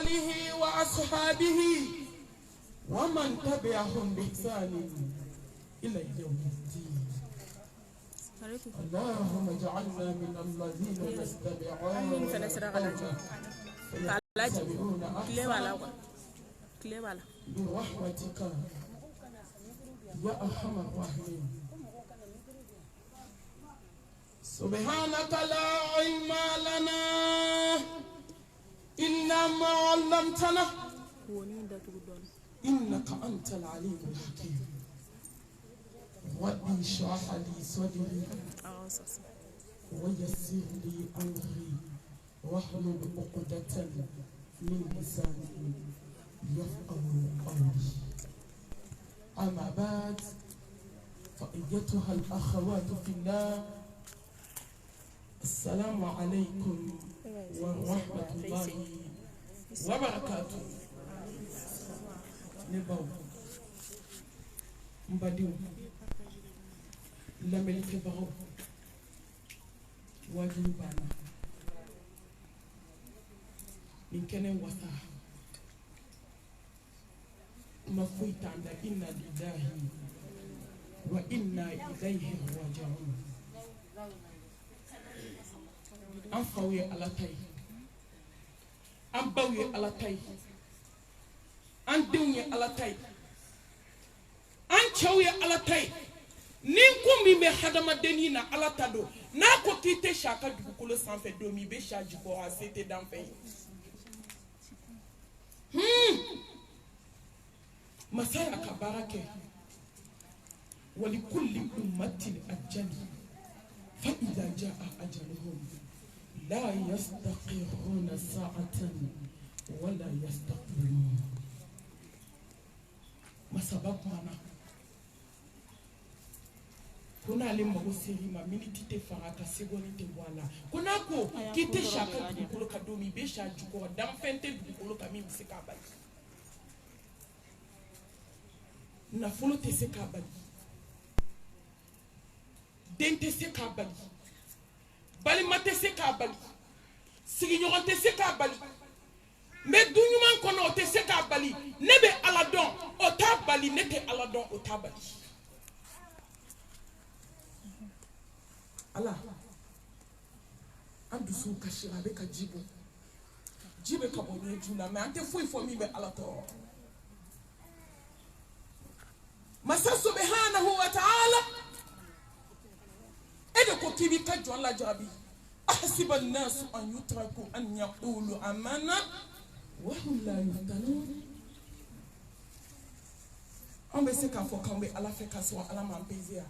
آله وأصحابه ومن تبعهم بإحسان إلى يوم الدين. اللهم اجعلنا من الذين يتبعون برحمتك يا أرحم الراحمين. سبحانك لا علم لنا إلا ما علمتنا إنك أنت العليم الحكيم. رب اشرح لي صدري ويسر لي أمري واحلل عقدة من لساني يفقهوا قولي. أما بعد فأيتها الأخوات في الله، السلام عليكم ورحمة الله وبركاته. نبو مبادئ لمن كبروا واجبنا من كن وثا مفوت عند إنا لله وإنا إليه راجعون. أنفوي على تاي أنبوي على تاي أندوني على تاي أنشوي على تاي نينكم مي حدما دنينا على تادو ناكو كيتي شاكا دبكولو سانفي دومي بيشا جيكو سيتي دانفي مسارا كباركه ولكل أمة أجل فإذا جاء أجلهم لا يستقرون ساعة ولا يستقبلون. ما سبب مانا kuna lima usirima miniti te faraka segoni te wala kuna ko kite shaka dukolo kadomi besha juko damfente dukolo kamimi sekabali na folo te sekabali dente sekabali bali mate sekabali sigi nyoronte sekabali me dunyuman kono te sekabali nebe aladon otabali nete aladon otabali. Allah andu su kashira be ka jibo jibe ka bonye juna me ante foi fo mi be Allah to masa subhanahu wa ta'ala ede ko kibi ka jon la jabi ahsiba an-nas an yutraku an yaqulu amanna wa hum la yuftanun. On be se ka fo kan be Allah fe ka so Allah man bezia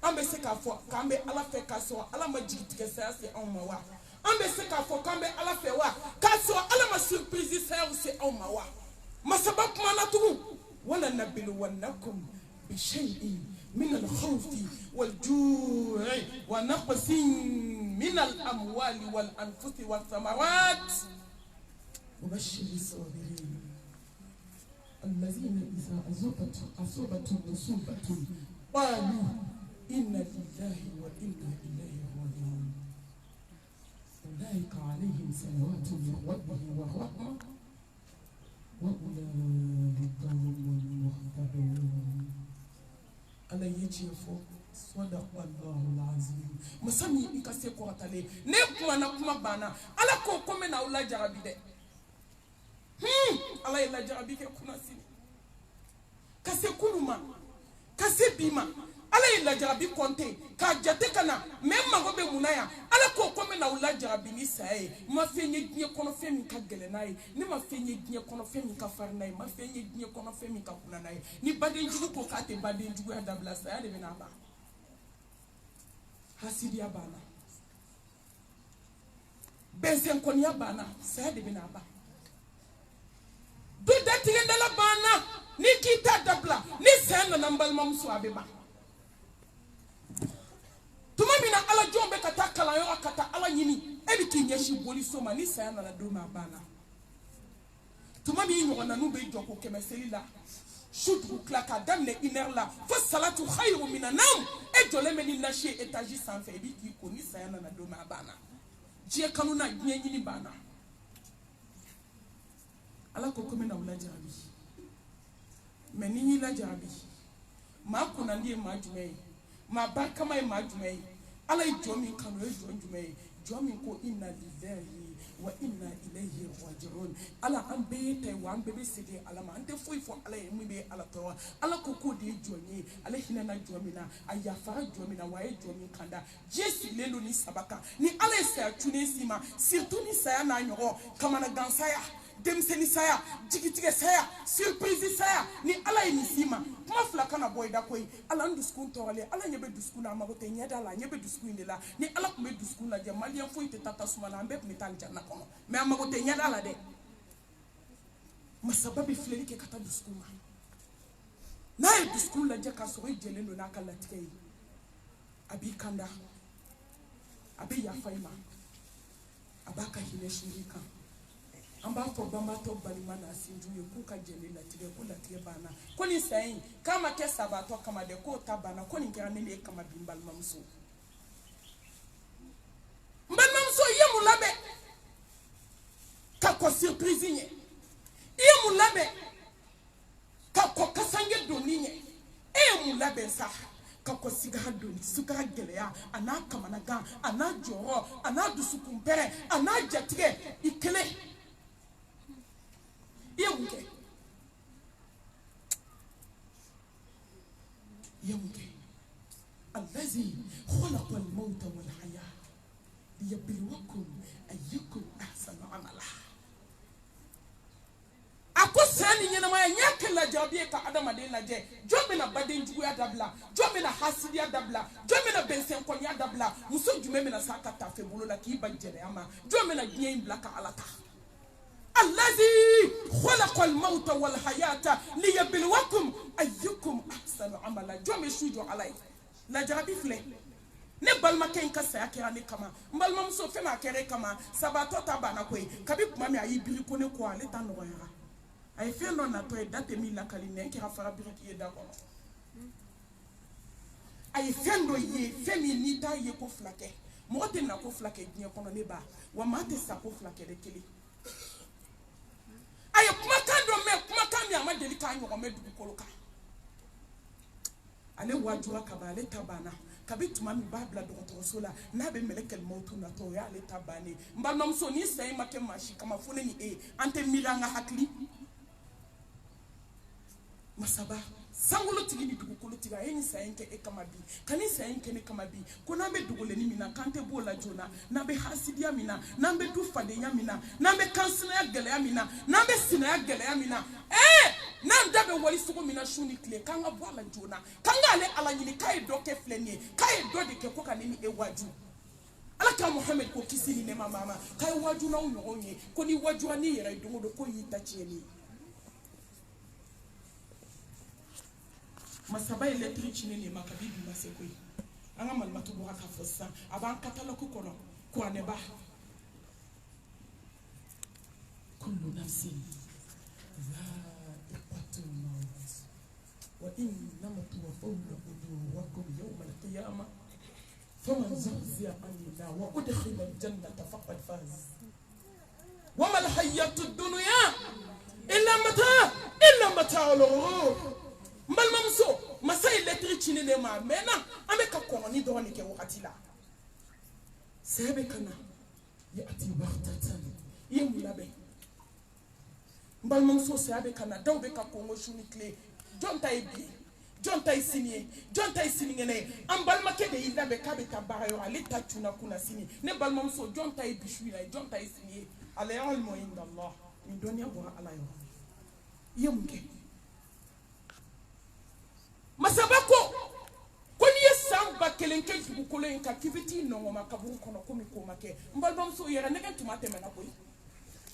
ambe se ka fo kambe ala fe ka so ala ma jigitike sa se on ma wa ambe se ka fo kambe ala fe wa ka so ala ma surprise sa se on ma wa masabab manatu wala nabilu wanakum bi shay'in min al-khawfi wal-ju'i wa naqsin min al-amwali wal-anfusi wath-thamarat وبشر الصابرين الذين إذا أصابتهم مصيبة قالوا إنا لله وإنا إليه راجعون أولئك عليهم صلوات من ربهم ورحمة وأولئك هم المهتدون. على يجيفو صدق الله العظيم. مسامي إكاسي كورتالي نكما نكما بانا على كوكو من أولا جرابي ده على يلا جرابي كنا سيني كاسي كلما كاسي بيما ala ila jarabi konte ka jate kana memma go be munaya ala ko kome na ula jarabi ni sai ma fenye gnye kono femi ka gele nai ni ma fenye gnye kono femi ka far nai ma fenye gnye kono femi ka kuna nai ni baden jugu ko ka te baden jugu ya dabla sai de bena ba hasidi ya bana bensen kon ya bana sai de bena ba do datigenda la bana ni kita dabla ni sai na nambal mamsu abeba tuma mina ala jombe kata kala yo akata ala nyini ebi kinyeshi boli soma ni saya na do ma bana tuma mi nyo na numbe joko kemeseli la shudru klaka damne iner la fa salatu khairu minanam e jole meni nashi etaji sanfe ebi ki ko ni saya na do ma bana je kanuna nyini bana ala ko komi na wala jarabi mais ni ni la jarabi ma kunandi e ma jumɛn ma barkama e ma jumɛn ala ye jɔn min kanu e jɔn jumɛn jɔn min ko inna lillahi wa inna ilayhi raji'un ala an bɛɛ ta wa an bɛɛ bɛ segin ala ma an tɛ foyi fɔ ala ye min bɛ ala tɔɔrɔ ala ko k'o de ye jɔn ye ale hinɛna jɔn min na a yafara jɔn min na wa a ye jɔn min kanda diɲɛ sigilen don ni saba kan ni ala ye saya tunnen si ma surtout ni saya n'a ɲɔgɔn kamanagan saya denmisɛnnin saya jigitigɛ saya surprise saya ni ala ye nin si ma kuma fila kana bɔ i da koyi ala n dusukun tɔɔrɔlen ala ɲɛ bɛ dusukun na a mago tɛ ɲɛda la a ɲɛ bɛ dusukun in de la ni ala tun bɛ dusukun lajɛ maliyɛn foyi tɛ taa tasuma la an bɛɛ tun bɛ taa aljanna kɔnɔ mais a mago tɛ ɲɛda la dɛ masaba bɛ filɛli kɛ ka taa dusukun ma n'a ye dusukun lajɛ k'a sɔrɔ i jɛlen don n'a ka latigɛ ye a b'i kanda a bɛ yafa i ma a b'a ka hinɛ sini kan an b'a fɔ banbatɔ balima n'a sinju ye k'u ka jɛn ni latigɛ ko latigɛ banna ko nin sa in k'a ma kɛ sabatɔ kama dɛ k'o ta banna ko nin kɛra ne de kama bi n balimamuso n balimamuso i ye mun labɛn ka kɔ surprise ɲɛ i ye mun labɛn ka kɔ kasange donni ɲɛ e ye mun labɛn sa ka kɔ sigaha donni sigaha gɛlɛya a n'a kamanagan a n'a jɔyɔrɔ a n'a dusukun pɛrɛn a n'a jatigɛ i kelen يمكن الذي خلق الموت والحياة ليبلوكم أيكم أحسن عملا ako sani nyina ma nyake la jabi ka adama de la je jobe na baden jugu ya dabla jobe na hasidi ya dabla jobe na bensen ko ya dabla muso jume me na saka tafe bolo la ki bajere ama jobe na gien blaka alata الذي خلق الموت والحياة ليبلوكم أيكم أحسن عملا جوم يشوجو علي لا جربي فلي نبال ما كان كسر أكيراني كما نبال ما مسوف ما كيري كما سباتو تابانا كوي كبيب مامي أي بيركوني كوالي تانويرا أي فينو ناتوي داتي ميلا كاليني كيرا فرا بيركي يداكو أي فينو يه فيمي نيتا يكو فلاكي موتي نكو فلاكي جنيه كونو نبا وماتي ساكو فلاكي دكيلي aye kuma kan do me kuma kan mi amadeli kan yo me dugu koloka ale wajura ka ba ale tabana kabituma mi babla docteur la na be melekel mautu na to ya ale tabane mbalmam so ni sai make mashi kama fune ni ante miranga hakli masaba sangulo tigi ni dugu kolo tiga eni sai nke kama bi kani sai nke ne kama bi ko na be dugule ni mina kante bola jona na be hasidia mina na be du fade ya mina na be kansina ya gele ya mina na be sina ya gele ya mina na ndabe wali sugo mina shuni kle kanga bola jona kanga ale ala nyini kai doke flenie kai do de ke ko kanini waju alaka Muhammad ko kisini ne mama kai waju na unyoonye ko ni waju ani yera dungo ko yita chieni masaba electric ni makabibi masekoi anga malmatu bo aka fossa aban katala ko kono ko aneba kullu nafsin dha'iqatul maut wa innama tuwaffawna ujurakum yawma al-qiyamah faman zuhziya 'anil nar wa udkhila al-jannata faqad faz wa ma al-hayatud dunya illa mata'ul ghurur mbalmamso masai electric ni ne ma mena ameka kononi do ni ke wakati la sebe kana ya ati waqtatan yemulabe mbalmamso sebe kana dawbe ka kongo shuni kle jonta ibi jonta isinie jonta isiningene ambalmake de ilabe kabe tabarayo alita tuna kuna sini ne balmamso jonta ibi shuila jonta isinie ala ilmu inda Allah min dunya wa ala yemke masabako koni yesamba kelenke dugukolo en ka kibiti no ma kaburu kono komi ko make mbalbam so yera nege tumate mena boy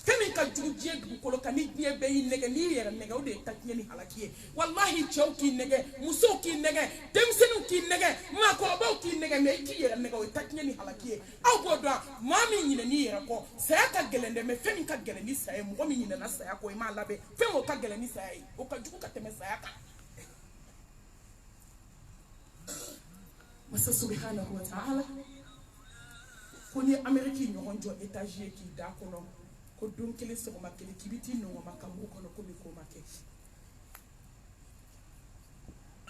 kemi ka juje dugukolo kani die be nege ni yera nege o de takye ni halakiye wallahi chauki nege musoki nege demsenu ki nege ma ko ba ki nege me ki yera nege o takye ni halakiye aw bodwa mami nyine ni yera ko saya ka gelende me femi ka gelende saya mo mi nyine na saya ko ma labe femo ka gelende saya o ka juku ka teme saya ka Masa subhanahu wa ta'ala kuni Ameriki nyoronjo etagie ki da kono ko don kelen sɔgɔma kelen k'i bɛ t'i nɔgɔma ka mɔgɔw kɔnɔ komi ko ma kɛ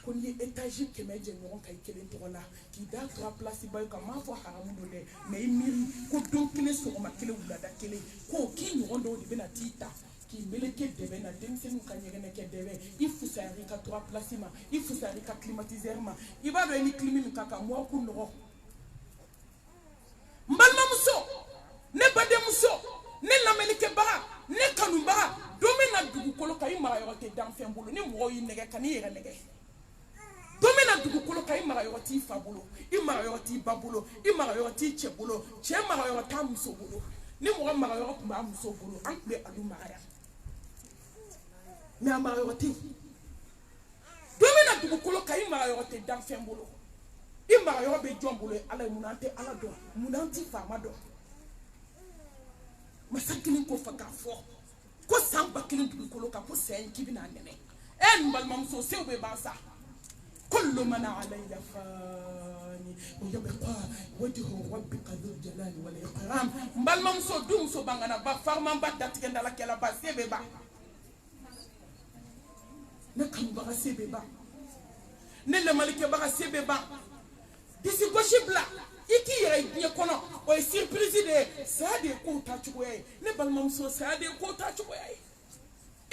ko n'i ye étage 100 jɛ ɲɔgɔn kan i kelen tɔgɔ la k'i da 3 place ba kan m'a fɔ haramu don dɛ mais i miiri ko don kelen sɔgɔma kelen wulada kelen ko k'i ɲɔgɔn dɔw de bɛna t'i ta k'i meleke dɛbɛ na denmisɛnninw ka ɲɛgɛnɛ kɛ dɛbɛ i fusayara i ka 3 place ma i fusayara i ka climatiseur ma i b'a dɔn i ni clim min ka kan mɔgɔ k'u nɔgɔ n balimamuso ne badenmuso ne lamɛnnikɛbaga ne kanubaga don min na dugukolo kan i mara yɔrɔ tɛ danfɛn bolo ni mɔgɔw y'i nɛgɛ ka n'i yɛrɛ nɛgɛ don min na dugukolo kan i mara yɔrɔ t'i fa bolo i mara yɔrɔ t'i ba bolo i mara yɔrɔ t'i cɛ bolo cɛ mara yɔrɔ t'a muso bolo ni mɔgɔ mara yɔrɔ tun b'a muso bolo an tun bɛ olu mara yan mais a mara yɔrɔ tɛ yen don min na dugukolo kan i mara yɔrɔ tɛ danfɛn bolo i mara yɔrɔ bɛ jɔn bolo ala ye mun an tɛ ala dɔn mun an tɛ faama dɔn masa kelen ko fɔ k'a fɔ ko san 1000 dugukolo kan ko sɛn k'i bɛna nɛnɛ nin balimamuso sew bɛ ban sa كل من عليها فان ويبقى وجه ربك ذو الجلال والإكرام بل ممسو دوم سو بانغانا با فارمان با داتيغن دالا كلا با سيبي با نكم با سيبي با نل مالك با سيبي با ديسي غوشي بلا iki yere nye kono o surprise de sa de ko ta chukoye ne bal mamso sa de ko ta chukoye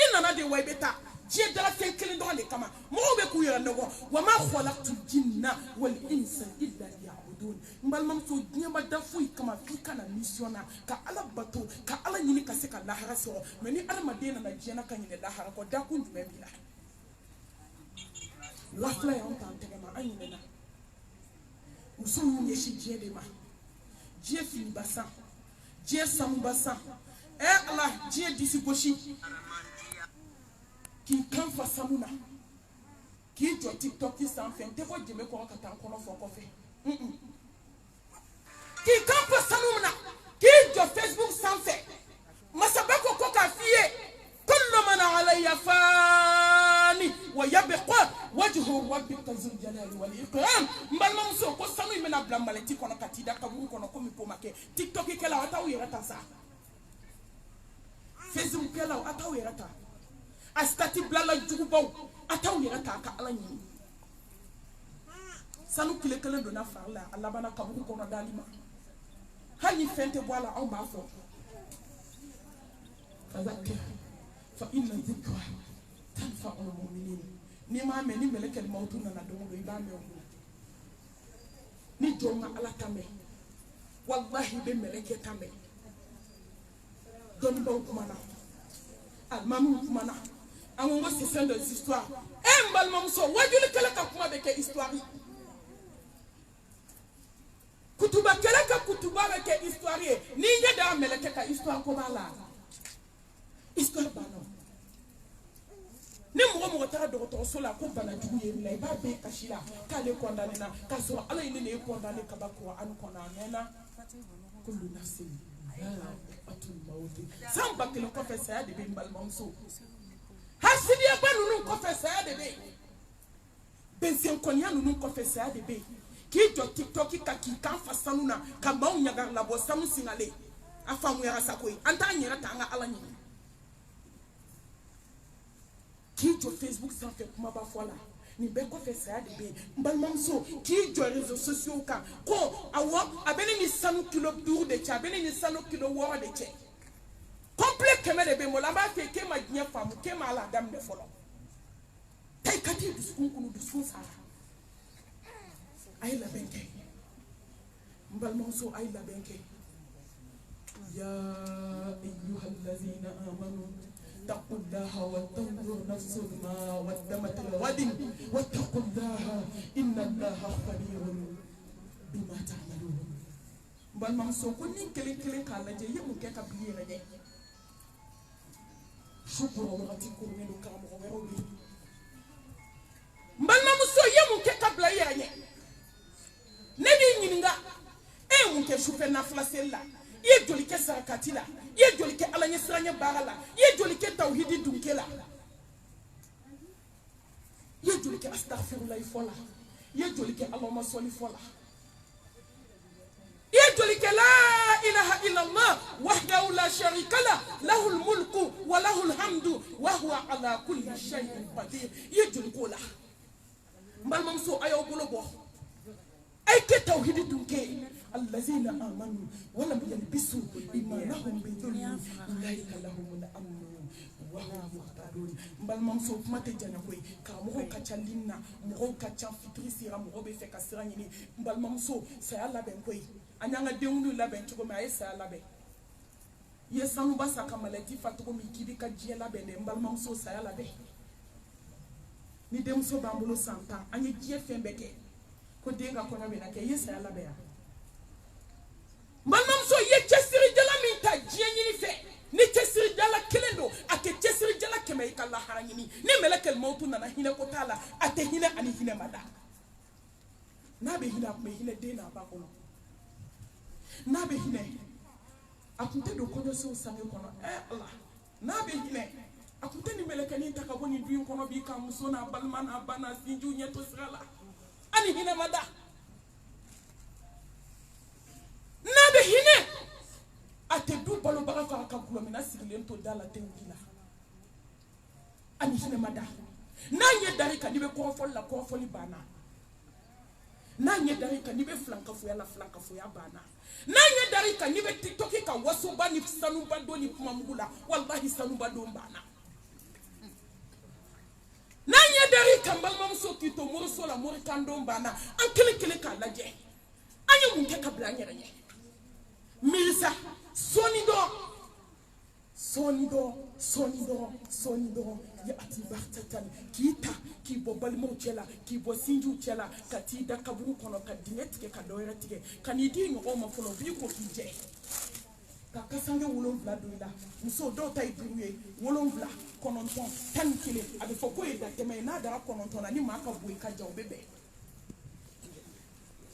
ina na de way beta je dara fen kelen do le kama mo be ku yere nego wa ma khalaqtu jinna wal insa illa liya'budun mbal mamso nyamba da fuy kama fi kana missiona ka ala bato ka ala nyini ka se ka lahara so me ni ala madina na jena kan ni lahara ko da kun jume bila la fla ya on ta tegema anyine na muso mun yeshi je de ma je fini basan je samu basan ala je disi goshi ki kan fa samuna ki jo TikTok ki san fen te ko jeme ko ka tan kono fo ko fe ki kan fa samuna ki jo Facebook san fe masabako ko ka fiye kullu man alayya fani wa yabqa wajhu rabbika zul jalali wal ikram mbal mamso ko sanu mena blambaleti kono katida kaburu kono ko mi ko make TikTok ke la wata uyera ta sa Facebook ke la wata uyera ta astati blala jugubaw ata uyera ta ka ala nyi sanu kile kele dona farla Allah bana kaburu kono dalima hani fente boala on ba fo fazakir fa inna dhikra tanfa'u al-mu'minin ni ma me ni meleke mautu na do do iba me o ni jonga ala tame wallahi be meleke tame don ba kumana al mamu kumana ango c'est fin de histoire e mbal mamso wajuli kala ka kuma be ke histoire kutuba kala ka kutuba be ke histoire ni ngeda meleke ka histoire ko bala histoire bano ni mɔgɔ taara dɔgɔtɔrɔso la ko bana jugu ye la i b'a bɛɛ kasi la k'ale condamné na k'a sɔrɔ ala ye ne ye condamné kaba Qur'an kɔnɔ a mɛnna kullu nafsin dha'iqatul maut san 1000 kɔfɛ saya de bɛ n balimamuso hasidiyaba ninnu kɔfɛ saya de bɛ bɛnsɛnkɔniya ninnu kɔfɛ saya de bɛ k'i jɔ TikTok ka k'i kan fa sanu na ka maaw ɲaga labɔ sanu singale a faamuyara sa koyi an t'an yɛrɛ ta an ka ala ɲini k'i jɔ Facebook sanfɛ kuma ba fɔ la ni bɛɛ kɔfɛ saya de bɛ n balimamuso k'i jɔ réseaux sociaux kan ko awɔ a bɛ ne ni sanu kilo 5 de cɛ a bɛ ne ni sanu kilo 6 de cɛ complet 100 de bɛ n bolo an b'a fɛ k'e ma diɲɛ faamu k'e ma ala daminɛ fɔlɔ tayi ka t'i dusukun kunu dusukun sara a ye labɛn kɛ n balimamuso a ye labɛn kɛ ya ayyuhal ladhina amanu اتقوا الله وتنظر نفس ما قدمت لغد واتقوا الله ان الله خبير بما تعملون بل ممسو كوني كلي كالا جي يمو كيكا بييرا جي شكرا وغاتي كورني لو كام غيرو بي بل ممسو يمو كيكا بلا ييرا جي نبي نينغا اي مو كي شوفي نافلا سيلا ye joli ke sarakati la ye joli ke ala ɲɛ siranya baara la ye joli ke tawhidi dunke la ye joli ke astaghfirullah fɔ la ye joli ke allahumma salli fɔ la ye يجلك لا إله إلا الله وحده لا شريك له له الملك وله الحمد وهو على كل شيء قدير يجلك له بل ممسو أيو بلوبو أي كتوحيد دونكي الذين آمنوا ولم يلبسوا إيمانهم بظلم أولئك لهم الأمن وهم مهتدون بل ممسو ماتي جانكوي كامو كاتشالينا مو كاتشان فيتريسيرا مو بيفكا سيرانيني بل ممسو سيالا بنكوي anyanga deunu laben tuko ma esa labe yesanu basa kamalati fatuko mikidi ka jie labe ne mbalma so saya labe ni dem so bambulo santa anye jie fembeke ko denga ko na bena ke yesa labe ya mbalma so ye chesiri jala minta jie nyini fe ni chesiri jala kelendo ake chesiri jala keme ikalla haranyini ni melekel mautu na hina ko tala ate hina ani hina mada na be hina me hina de na ba ko nabe hine akunte do kono so sange kono Allah nabe hine akunte ni meleke ni takaboni duin kono bi kam so na balmana bana sinju nyeto sala ani hine mada nabe hine ate du balo baga fa ka kulo mina sigilen to dala tengila ani hine mada nanye dari ka ni be ko fol la ko foli bana nanye dari ka ni be flanka fu ya la flanka fu ya bana nanye dari ka ni be tiktoki ka wasuba ni sanuba do ni kumamugula wallahi sanuba do bana nanye dari ka mbalmam so kito moro so la moro kando bana an kele ka laje anyi munke ka bla nyere misa sonido ya ati bartatan kita ki bo balmo chela ki bo sinju chela kati da kaburu kono ka dinetike ka doyra tike kanidi ngo ma folo bi ko kije ka kasange wolonvla doila muso do tay biruye wolonvla kononton tan kile abi foko e da teme na da kononton na ni maka buy ka jaw bebe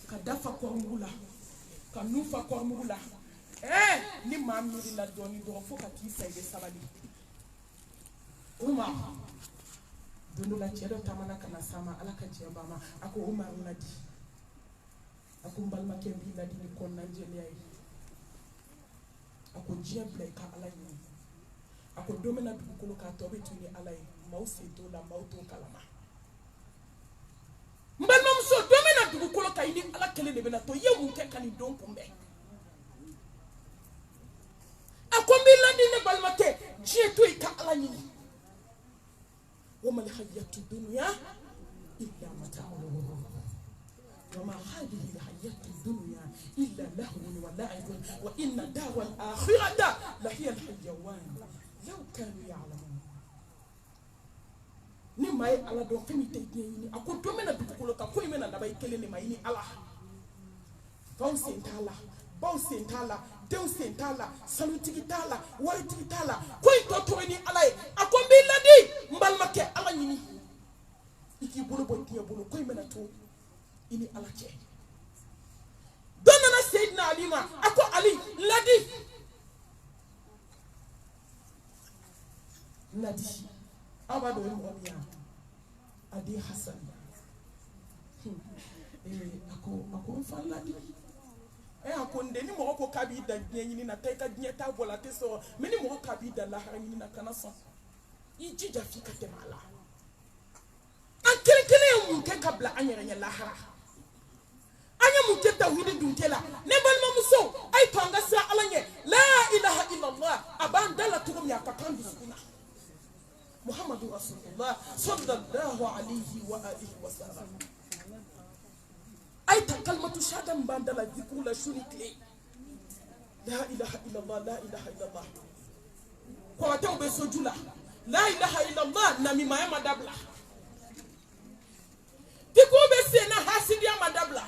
ka dafa ko ngula ka nufa ko ngula ni mamiri la doni do foka ti sayde sabali Umar dundu la chedo tamana kana sama ala ka jeba ma ako Umar nadi ako mbalma kembi nadi ni kon nanjeli ay ako jeble ka ala ni ako domena dukulu ka tobe tuni ala mausi to la mauto kalama mbalma muso domena dukulu ka ini ala kele ne bena to yemu ke kan don kumbe akombi landi ne balmate jeto ka ala ni وما الحياة الدنيا إلا متاع الغرور وما هذه الحياة الدنيا إلا لهو ولعب وإن دار الآخرة لهي الحيوان لو كانوا يعلمون نما على دو فمي تيجيني أكو دومنا بتقولك أكو يمنا نباي كلني ما يني الله فاو سنتالا باو سنتالا ديو سنتالا سلوتي تالا وارتي تالا كوي توتوني الله أكو بيلادي mbalmake ala nyini iki bulu bontiye bulu koy mena to ini ala ce donana sayyidina ali ma ako ali ladi abado momiya adi hasan ako fa ladi ako ndeni mo ko kabi da nyini na tay ka nyeta bola te so meni mo kabi da la harani na kana so ijija fika temala an kele mun ke kabla anyere nya lahara anya mun ke tawhid duntela ne balma muso ay tanga sa alanye la ilaha illa allah abandala tugum ya pakan bisuna muhammadu rasulullah sallallahu alaihi wa alihi wa sallam ay ta kalmatu shadam bandala dhikru la shuriki la ilaha illa allah la ilaha illa allah ko tawbe sojula la ilaha illallah na mi maya madabla dikube sena hasidia madabla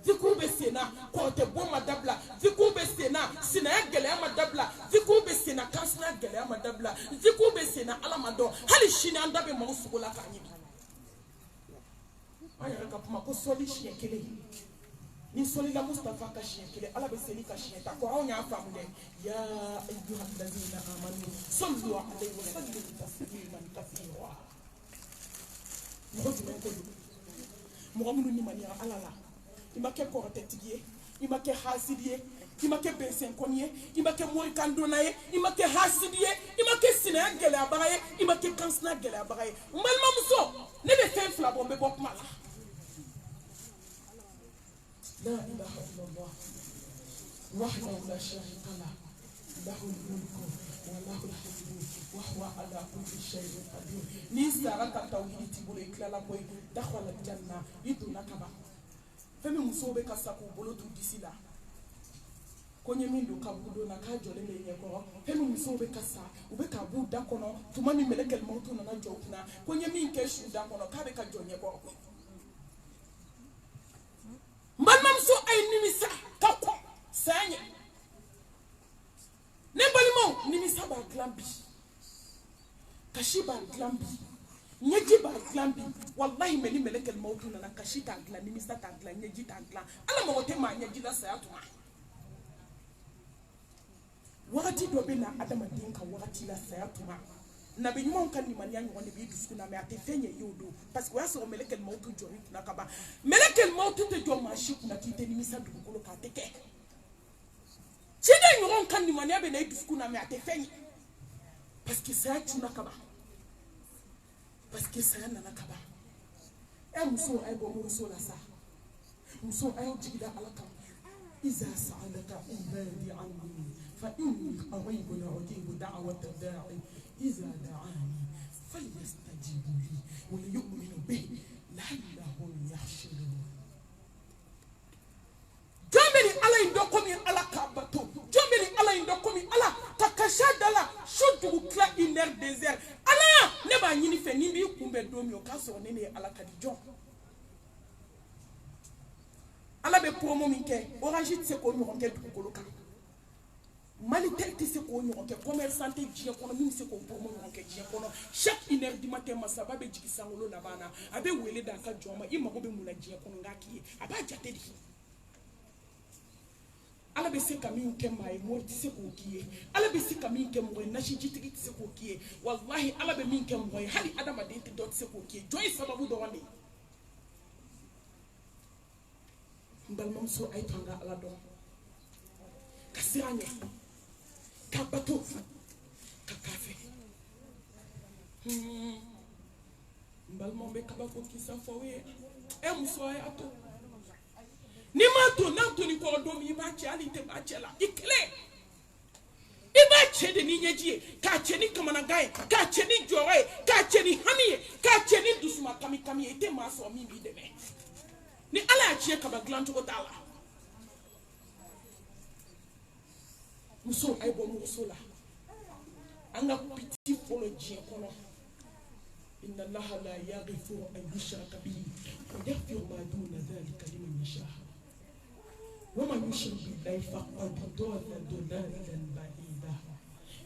dikube sena kote bo madabla dikube sena sina gele madabla dikube sena kasna gele madabla dikube sena alamado hali shina ndabe mausugola kanyi aya kapuma ko soli shekele ni soli la mustafa ka shekele ala be seli ka sheketa ko awnya afamude ya ayyuha alladhina amanu sallu alayhi wa sallimu tasliman kathira muhammadu ni mania alala imake ko tetigie il m'a que hasidier, il m'a que bensen konye, il m'a que mori kandonaye, il m'a que hasidier, il m'a que sina gele abaye, il m'a que kansna gele abaye. Malma muso, ne be fe fla bombe bok mala. La ilaha illallah. Wahdahu la sharika lah. Lahul mulku wa lahul hamdu wa huwa ala kulli shay'in qadir. Ni saraka tawhid tibule klala boy dakhala janna iduna kaba. Femi musobe kasaku bolo tu disila. Konye mindo kabudo na kajole le yeko. Femi musobe kasa ube kabu dakono tumani melekel mautu na jokna. Konye min keshu dakono kabe ka jonye ko. Mbalma mso ay nimisa kako sanye. Nembalimo nimisa ba glambi. Kashiba glambi. Nyeji ba glambi. Wallahi meni melekel mautu na kashita gla nimisa ta gla nyeji ta gla. Ala mote ma nyeji la sayatuma. Wakati dobe na adama dinka wakati la sayatuma. Na be nyuma kan ni mania ngone be dusku na me atefenye yodo parce que waso melekel mautu jori na kaba melekel mautu te jo mashi kuna kite ni misa dugukolo ka teke chide nyon kan ni mania be na dusku na me atefenye parce que ça tu na kaba parce que ça na kaba e muso ay bo muso la sa muso ay jigida alaka iza sa'alaka ibadi anni fa inni qaribun ujibu da'wat ad-da'i إذا دعاني فليستجيبوا لي وليؤمنوا به لعلهم يحشرون. جميل على إندوكمي على كابتو جميل على إندوكمي على تكشادلا شو كلا إنر ديزير أنا نبا يني فني بي كومبي دوميو كاسو نيني على كديجون على ببرومو مينكي أوراجيت سيكو نيونكي دوكولوكا Mali tête c'est qu'on y a commerçant et j'ai économie c'est qu'on promo chaque une heure du matin masaba be jiki sangolo na bana abe wele da ka joma imako be muna jia kono ngaki aba jate di ala be se kami kemma e mo tise ko kiye ala be se kami kemmo na shi jitigi tise ko kiye wallahi ala be min kemmo hali adama de ti dot se ko kiye joy sababu do wani mbal mom so ay tanga ala do kasiranye kabato kakafe mbalmo be kabako kisa fowe e muso ay ato ni mato na to ni ko do mi ba che ali te ba che la ikle e ba che de ni nyeji ka che ni kamana gai ka che ni joy ka che ni hamiye ka che ni dusuma kami kami e te ma so mi bi de me ni ala che ka ba glanto ko tala muso ay bo muso la anga piti folo je kono inna allaha la yaghfiru an yushraka bihi wa yaghfiru ma duna dhalika liman yasha wa man yushrik billahi faqad dalla dalalan ba'ida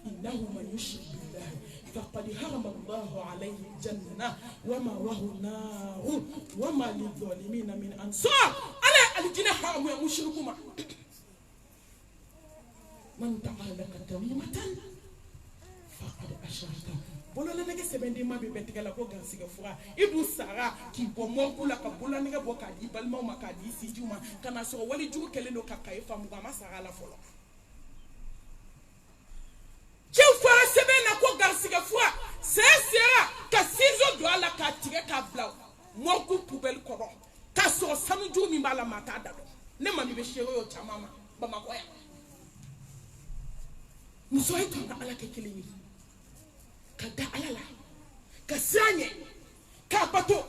innahu man yushrik billahi faqad harama allahu alayhi janna wa ma wahu nar wa ma lidh-dhalimin min ansar ala aljina haramu ya mushrikuma man ta'alaka tamimatan faqad asharaka bolo la nege sebendi ma be betigala ko gansiga fura idu sara ki bo monkula ka bola nege bo ka di balma ma ka di sijuma kana so wali jugo kele no ka kay famu ga masara la folo ci fara sebe na ko gansiga fura sera ka sizo do ala ka tire ka bla monku poubelle ko ka so samju mi bala mata dado ne ma mi be shero yo chamama ba makoya muso ay tanga ala ke kelini ka da ala la ka sanye ka bato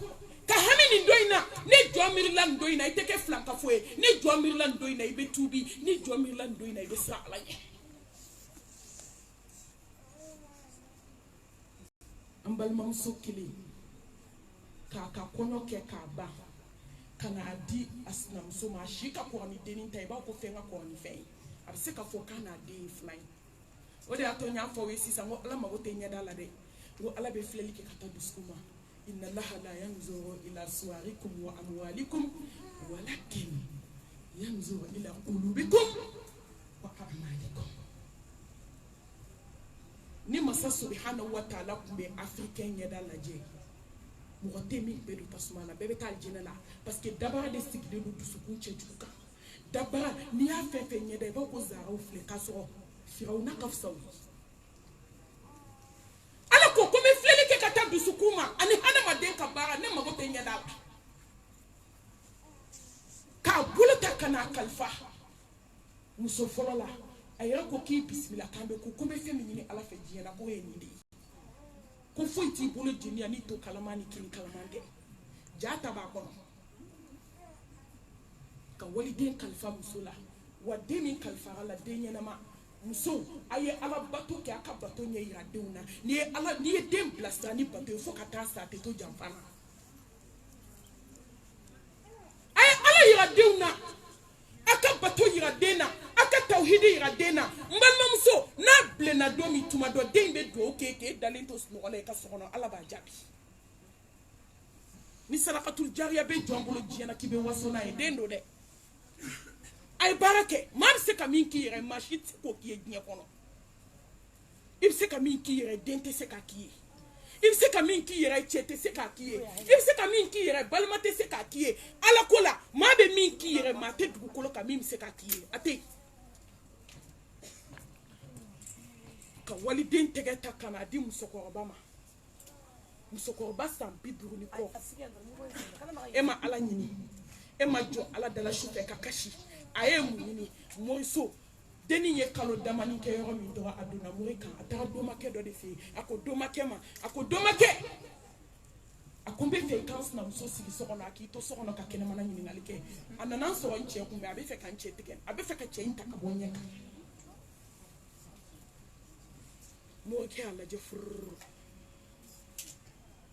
ka hamini ndoina ne jomirla ndoina iteke flanka foe ne jomirla ndoina ibe tubi ne jomirla ndoina ibe sa ala ye ambal mam sokili ka kono ke ka ba kana adi asnam so ma shika ko ni denin tay ba ko fenga ko ni fey abse ka fo kana de fly ode atonya fo we sisa ngo ala magote nya dala de ngo ala be fleli ke kata duskuma inna allaha la yanzuru ila suwarikum wa amwalikum walakin yanzuru ila qulubikum wa a'malikum ni masa subhanahu wa ta'ala kumbe africain nya dala je mogote mi be do tasuma na bebe tal jinala parce que d'abord de sikde do dusukun chejuka dabara ni y'a fɛn fɛn ɲɛda i b'a ko zaraw filɛ k'a sɔrɔ Firawuna ka fisa u ye Ala ko ko n bɛ filɛli kɛ ka taa dusukun ma ani hadamaden ka baara ne mago tɛ ɲɛda la k'a bolo ta ka n'a kalifa muso fɔlɔ la a yɛrɛ ko k'i bisimila k'an bɛ ko n bɛ fɛn min ɲini Ala fɛ diɲɛ na k'o ye nin de ye ko foyi t'i bolo jeniya n'i to kalama ni kini kalaman tɛ ja ta b'a kɔnɔ ka waliden kalifa muso la wa den min kalifara la den ɲɛnama muso a ye Ala bato kɛ a ka bato ɲɛ yira denw na n'i ye den bilasira ni bato ye fo ka taa sa a tɛ to janfa na a ye Ala yira denw na a ka bato yira den na a ka tawhidi yira den na n balimamuso n'a bilenna don min tuma dɔ den bɛ dugawu k'e dalen to sunɔgɔ la i ka so kɔnɔ Ala b'a jaabi ni sarakatul jariya bɛ jɔn bolo diɲɛ na k'i bɛ waso n'a ye den do dɛ a ye baara kɛ maa bɛ se ka min k'i yɛrɛ maa si tɛ se k'o k'i ye diɲɛ kɔnɔ i bɛ se ka min k'i yɛrɛ den tɛ se k'a k'i ye i bɛ se ka min k'i yɛrɛ cɛ tɛ se k'a k'i ye i bɛ se ka min k'i yɛrɛ balima tɛ se k'a k'i ye Ala ko la maa bɛ min k'i yɛrɛ maa tɛ dugukolo kan min bɛ se k'a k'i ye a tɛ yen ka waliden tɛgɛ ta ka n'a di musokɔrɔba ma musokɔrɔba san 50 ni kɔ e ma Ala ɲini e ma jɔ Ala dala su fɛ ka kasi a ye mun ɲini moriso denni ye kalo damani kɛ yɔrɔ min dɔrɔn a donna mori kan a taara domakɛ dɔ de fɛ yen a ko domakɛ ma a ko domakɛ a ko n bɛ fɛ i k'an sinamuso sigi so kɔnɔ a k'i to so kɔnɔ ka kɛnɛmana ɲininkali kɛ a nana n sɔrɔ n cɛ kun bɛ a bɛ fɛ ka n cɛ tigɛ a bɛ fɛ ka cɛ in ta ka bɔ n ɲɛ kan morikɛ y'a lajɛ fururu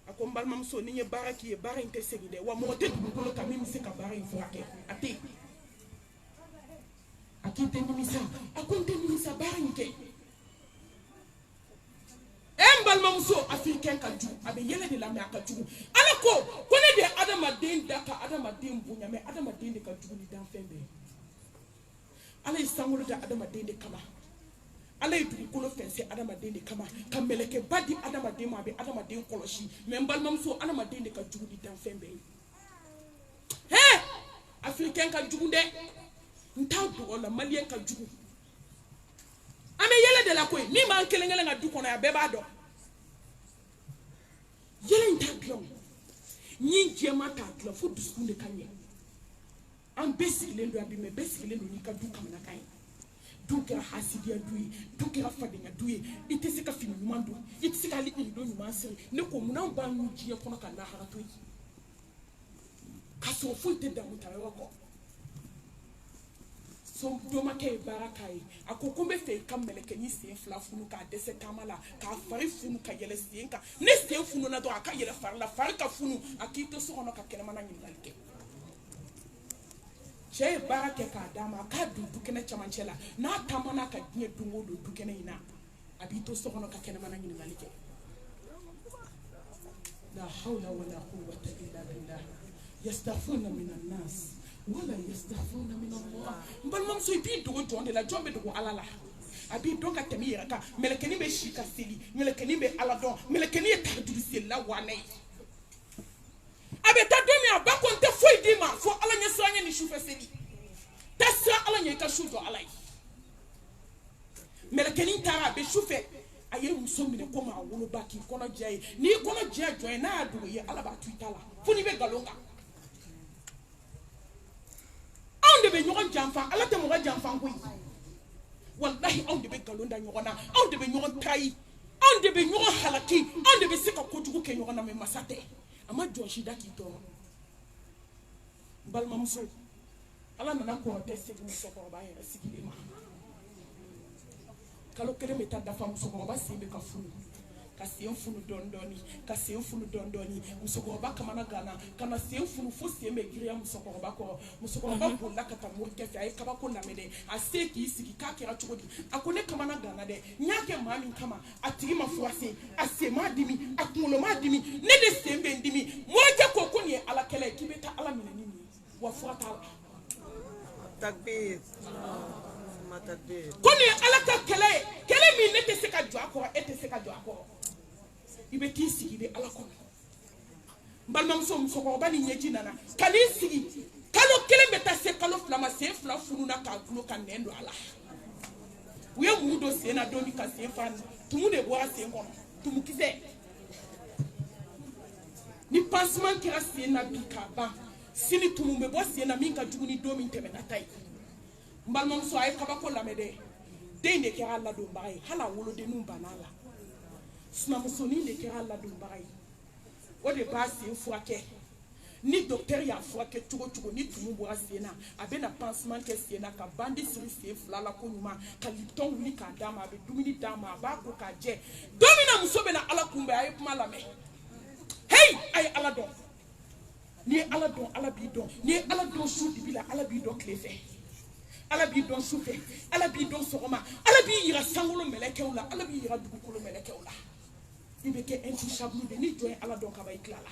a ko n balimamuso ni n ye baara k'i ye baara in tɛ segin dɛ wa mɔgɔ tɛ dugukolo kan min bɛ se ka baara in furakɛ a tɛ yen a k'i tɛ nimisa a ko n tɛ nimisa baara in kɛ n balimamuso africain ka jugu a bɛ yɛlɛ de la mɛ a ka jugu Ala ko ne de ye adamaden da ka adamaden bonya mɛ adamaden de ka jugu ni danfɛn bɛɛ ye Ala ye sankolo da adamaden de kama Ala ye dugukolo fɛnsɛ adamaden de kama ka mɛlɛkɛba di adamaden ma a bɛ adamaden kɔlɔsi mɛ n balimamuso adamaden de ka jugu ni danfɛn bɛɛ ye africain ka jugu dɛ n t'a dogo la malien ka jugu an bɛ yɛlɛ de la koyi min b'an kelen kelen ka du kɔnɔ a bɛɛ b'a dɔn yɛlɛ in t'a dilan ɲi jɛma t'a dilan fo dusukun de ka ɲɛ an bɛɛ sigilen don a bi mɛ bɛɛ sigilen don n'i ka du kamanakan ye du kɛra hasidiya du ye du kɛra fadenya du ye i tɛ se ka fini ɲuman don i tɛ se ka hali irido ɲuman siri ne ko munna anw b'an n'u diɲɛ kɔnɔ ka lahara to yen k'a sɔrɔ foyi tɛ damu ta yɔrɔ kɔ domakɛ ye baara k'a ye a ko n bɛ fɛ i ka mɛlɛkɛni sen 2 funu k'a dɛsɛ taama la k'a fari funu ka yɛlɛ sen kan ne sen fununa dɔrɔn a ka yɛlɛ fari la fari ka funu a k'i to so kɔnɔ ka kɛnɛmana ɲininkali kɛ cɛ ye baara kɛ k'a d'a ma a k'a don dukɛnɛ camancɛ la n'a taamana ka diɲɛ don o don dukɛnɛ in na a b'i to so kɔnɔ ka kɛnɛmana ɲininkali kɛ la hawla wala quwwata illa billah yastaghfiruna minan nas wala yastaghfiruna min Allah n balimamuso i b'i dogo jɔn de la jɔn bɛ dogo Ala la a b'i dɔn ka tɛmɛ i yɛrɛ kan mɛlɛkɛni bɛ si ka seli mɛlɛkɛni bɛ Ala dɔn mɛlɛkɛni ye tahajudi selila wana ye a bɛ taa don min a ba ko n tɛ foyi d'i ma fo Ala ɲɛ siran ye ni sufɛ seli taa siran Ala ɲɛ i ka su jɔ Ala ye mɛlɛkɛni taara a bɛ sufɛ a ye muso minɛ komi a woloba k'i kɔnɔ jɛ ye n'i kɔnɔ jɛ jɔn ye n'a y'a dogo i ye Ala b'a to i ta la fo n'i bɛ nkalon kan anw de bɛ ɲɔgɔn janfa Ala tɛ mɔgɔ janfa koyi wallahi anw de bɛ nkalon da ɲɔgɔn na anw de bɛ ɲɔgɔn trahi anw de bɛ ɲɔgɔn halaki anw de bɛ se ka kojugu kɛ ɲɔgɔn na mɛ masa tɛ a ma jɔn si da k'i tɔɔrɔ balimamuso Ala nana kɔrɔtɛ segin musokɔrɔba yɛrɛ sigilen ma kalo 1 bɛ taa dafa musokɔrɔba sen bɛ ka funu ka sen funu dɔɔni ka sen funu dɔɔni musokɔrɔba kamana gana ka na sen funu fo sen bɛ giriya musokɔrɔba kɔrɔ musokɔrɔba bolila ka taa morikɛ fɛ a ye kabako lamɛn dɛ a se k'i sigi k'a kɛra cogo di a ko ne kamana gana dɛ n y'a kɛ maa min kama a tigi ma furase a sen m'a dimi a kunkolo m'a dimi ne de sen bɛ n dimi morikɛ ko nin ye Ala kɛlɛ ye k'i bɛ taa Ala minɛ ni nin ye wa fura t'a la takbir ko nin ye Ala ka kɛlɛ ye kɛlɛ min ne tɛ se ka jɔ a kɔrɔ e tɛ se ka jɔ a kɔrɔ i bɛ t'i sigi i bɛ Ala kɔnɔ balimamuso musokɔrɔba ni ɲɛji nana ka n'i sigi kalo kelen bɛ taa se kalo fila ma sen fila fununa k'a gulo ka nɛn don a la u ye muru don sen na dɔɔni ka sen fa tumu de bɔra sen kɔnɔ tumu kisɛ ni pansement kɛra sen na bi k'a ban sini tumu bɛ bɔ sen na min ka jugu ni don min tɛmɛna ta ye n balimamuso a ye kabako lamɛn dɛ den de kɛra ladonbaga ye hali a wolodenninw banna a la sinamusonin de kɛra ladonbaga ye o de b'a sen furakɛ ni docteur y'a furakɛ cogo cogo ni tumu bɔra sen na a bɛ na pansement kɛ sen na ka bandi siri sen fila la ko ɲuman ka lipton wuli k'a d'a ma a bɛ dumuni d'a ma a b'a ko k'a jɛ don min na muso bɛ na ala kunbɛn a ye kuma lamɛn hey a ye ala dɔn n'i ye ala dɔn ala b'i dɔn n'i ye ala dɔn su dibi la ala b'i dɔn tile fɛ ala b'i dɔn su fɛ ala b'i dɔn sɔgɔma ala b'i yira sankolo mɛlɛkɛw la ala b'i yira dugukolo mɛlɛkɛw la i bɛ kɛ intouchable de ni jɔn ye ala dɔn kaba i tila la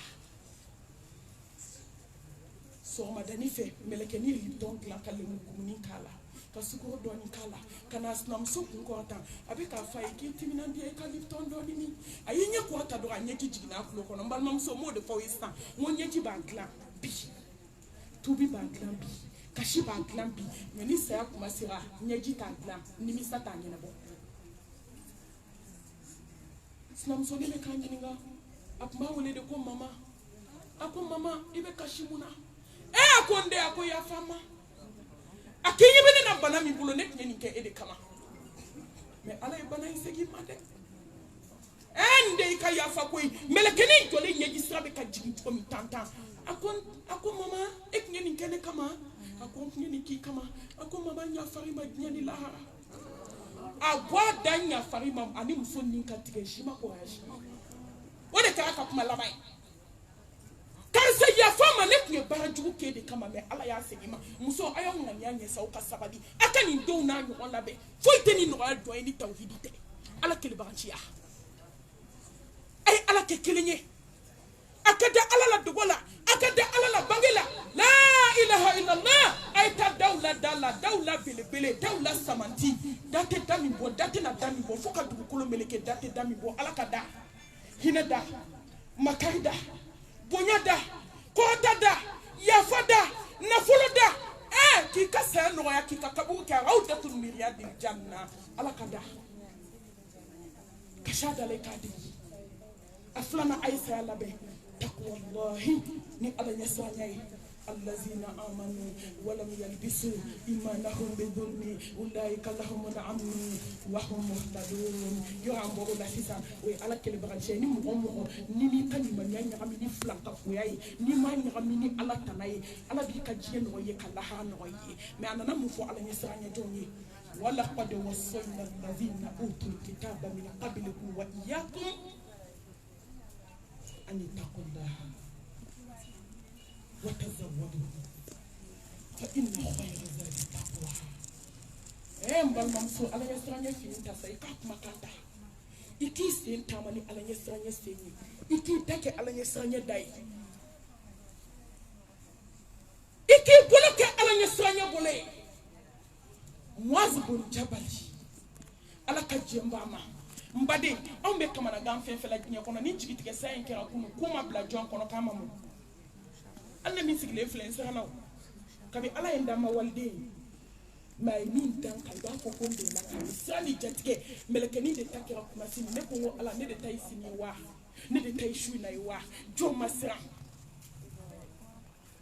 sɔgɔmadani fɛ mɛlɛkɛni ye lipton dilan ka lemurukumuni k'a la ka sukaro dɔɔni k'a la ka na sinamuso kun kɔrɔta a bɛ k'a fɔ a ye k'i timinandiya i ka lipton dɔɔni min a y'i ɲɛ kɔrɔta dɔrɔn a ɲɛji jiginna a tulo kɔnɔ n balimamuso m'o de fɔ aw ye sisan n ko ɲɛji b'a dilan bi tubi b'a dilan bi kasi b'a dilan bi mɛ ni saya kuma sera ɲɛji t'a dilan nimisa t'a ɲɛnabɔ sinamuso ne bɛ k'a ɲininka a tun b'a wele de ko mama a ko mama i bɛ kasi mun na a ko n den a ko yafa n ma a k'i ɲɛ bɛ ne na bana min bolo ne tun ye nin kɛ e de kama mɛ ala ye bana in segin i ma dɛ n den i ka yafa koyi mɛlɛkɛnin jɔlen ɲɛji sira bɛ ka jigin cogo min tan a ko mama e tun ye nin kɛ ne kama a ko n tun ye nin k'i kama a ko mama ɲafari ma diɲɛ ni lahara a bɔ a da ɲafari ma ani muso nin ka tigɛ si ma kɔrɔya o de kɛra ka kuma laban ye karisa yafa ma ne tun ye baara jugu k'e de kama mɛ ala y'a segin ma muso a y'aw ŋaniya ɲɛ sa aw ka sabali a ka nin denw n'a ɲɔgɔn labɛn foyi tɛ nin nɔgɔya jɔn ye ni tawhidi tɛ ala kelebaganciya a ye ala kɛ kelen ye a ka da ala la dogo la a ka da ala la bange la la ilaha illallah a ye taa daw la da la daw la belebele daw la samanti da tɛ da min bɔ da tɛ na da min bɔ fo ka dugukolo meleke da tɛ da min bɔ ala ka da hinɛ da makari da bonya da kɔrɔta da yafa da nafolo da k'i ka saya nɔgɔya k'i ka kaburu kɛ aw datul miiriya di janna ala ka da kasi a dala i k'a di a filanan a ye saya labɛn takwallahi ni ala ɲɛsiranya ye الذين آمنوا ولم يلبسوا إيمانهم بظلم أولئك لهم الأمن وهم مهتدون يعمر لحسا وعلى كل برجاني مغمر نمي كلمة نعمي نفلان كفوياي نما نعمي على تناي على بيك جين ويا كلها نوي ما أنا نمفو على نسراني جوني ولقد وصينا الذين أوتوا الكتاب من قبلكم وإياكم أن اتقوا الله وتزودوا فإن خير زاد التقوى مبالمامسو على يسرانيا في انت سيكاك مكانتا إكي سين تامني على يسرانيا سيني إكي تاكي على يسرانيا داي إكي بولوكي على يسرانيا بولي Muaz bun Jabali ala ka jemba ma mbade on be kamana gam fe la dinya kono ni jigi tige sa en kera kunu kuma bla jon kono kama mu alla min sigle influence hanaw kabi ala en dama walde may min tan kal ba ko konde la kan sani jatike melekeni de takira kuma sini ne ko ala ne de tay sini wa ne de tay shu na wa jo masra